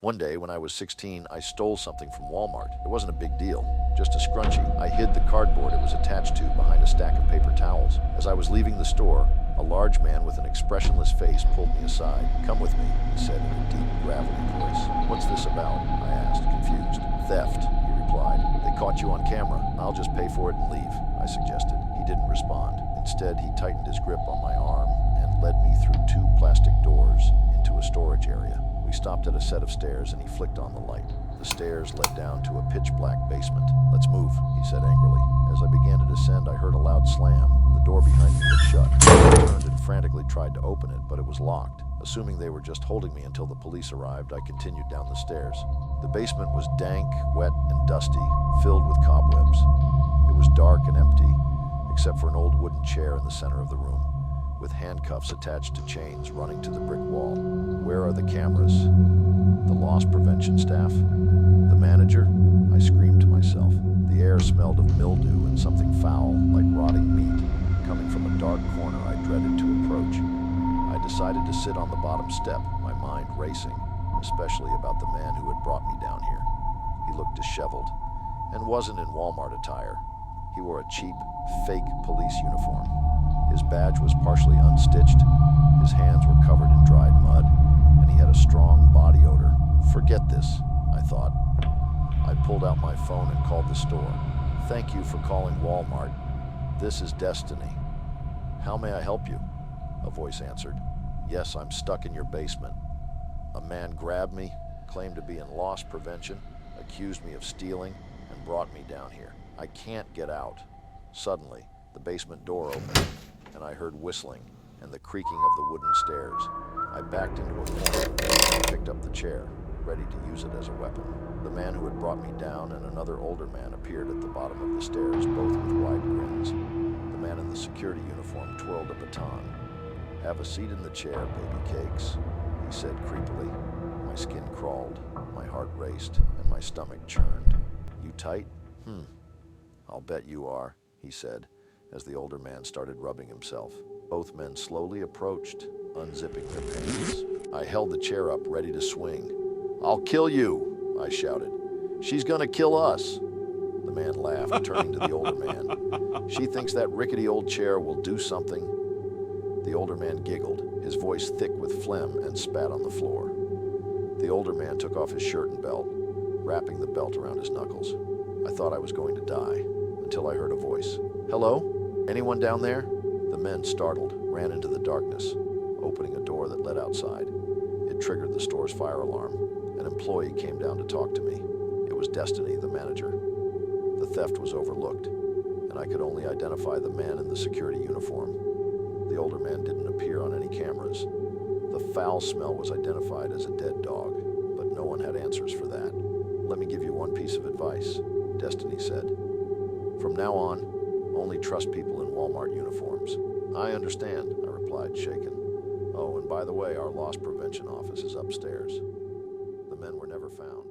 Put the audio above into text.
One day, when I was 16, I stole something from Walmart. It wasn't a big deal, just a scrunchie. I hid the cardboard it was attached to behind a stack of paper towels. As I was leaving the store, a large man with an expressionless face pulled me aside. "Come with me," he said in a deep, gravelly voice. "What's this about?" I asked, confused. "Theft," he replied. "They caught you on camera. I'll just pay for it and leave," I suggested. He didn't respond. Instead, he tightened his grip on my arm and led me through two plastic doors into a storage area. We stopped at a set of stairs and he flicked on the light. The stairs led down to a pitch-black basement. "Let's move," he said angrily. As I began to descend, I heard a loud slam. The door behind me had shut. I turned and frantically tried to open it, but it was locked. Assuming they were just holding me until the police arrived, I continued down the stairs. The basement was dank, wet, and dusty, filled with cobwebs. It was dark and empty, except for an old wooden chair in the center of the room, with handcuffs attached to chains running to the brick wall. "Where are the cameras? The loss prevention staff? The manager?" I screamed to myself. The air smelled of mildew and something foul, like rotting meat, coming from a dark corner I dreaded to approach. I decided to sit on the bottom step, my mind racing, especially about the man who had brought me down here. He looked disheveled, and wasn't in Walmart attire. He wore a cheap, fake police uniform. His badge was partially unstitched, his hands were covered in dried mud, and he had a strong body odor. "Forget this," I thought. I pulled out my phone and called the store. "Thank you for calling Walmart. This is Destiny. How may I help you?" A voice answered. "Yes, I'm stuck in your basement. A man grabbed me, claimed to be in loss prevention, accused me of stealing, and brought me down here. I can't get out." Suddenly, the basement door opened, and I heard whistling and the creaking of the wooden stairs. I backed into a corner and picked up the chair, ready to use it as a weapon. The man who had brought me down and another older man appeared at the bottom of the stairs, both with wide grins. The man in the security uniform twirled a baton. "Have a seat in the chair, baby cakes," he said creepily. My skin crawled, my heart raced, and my stomach churned. "You tight? I'll bet you are," he said, as the older man started rubbing himself. Both men slowly approached, unzipping their pants. I held the chair up, ready to swing. "I'll kill you," I shouted. "She's gonna kill us." The man laughed, turning to the older man. "She thinks that rickety old chair will do something." The older man giggled, his voice thick with phlegm, and spat on the floor. The older man took off his shirt and belt, wrapping the belt around his knuckles. I thought I was going to die, until I heard a voice. "Hello? Anyone down there?" The men, startled, ran into the darkness, opening a door that led outside. It triggered the store's fire alarm. An employee came down to talk to me. It was Destiny, the manager. The theft was overlooked, and I could only identify the man in the security uniform. The older man didn't appear on any cameras. The foul smell was identified as a dead dog, but no one had answers for that. "Let me give you one piece of advice," Destiny said. "From now on, only trust people in Walmart uniforms." "I understand," I replied, shaken. "Oh, and by the way, our loss prevention office is upstairs." The men were never found.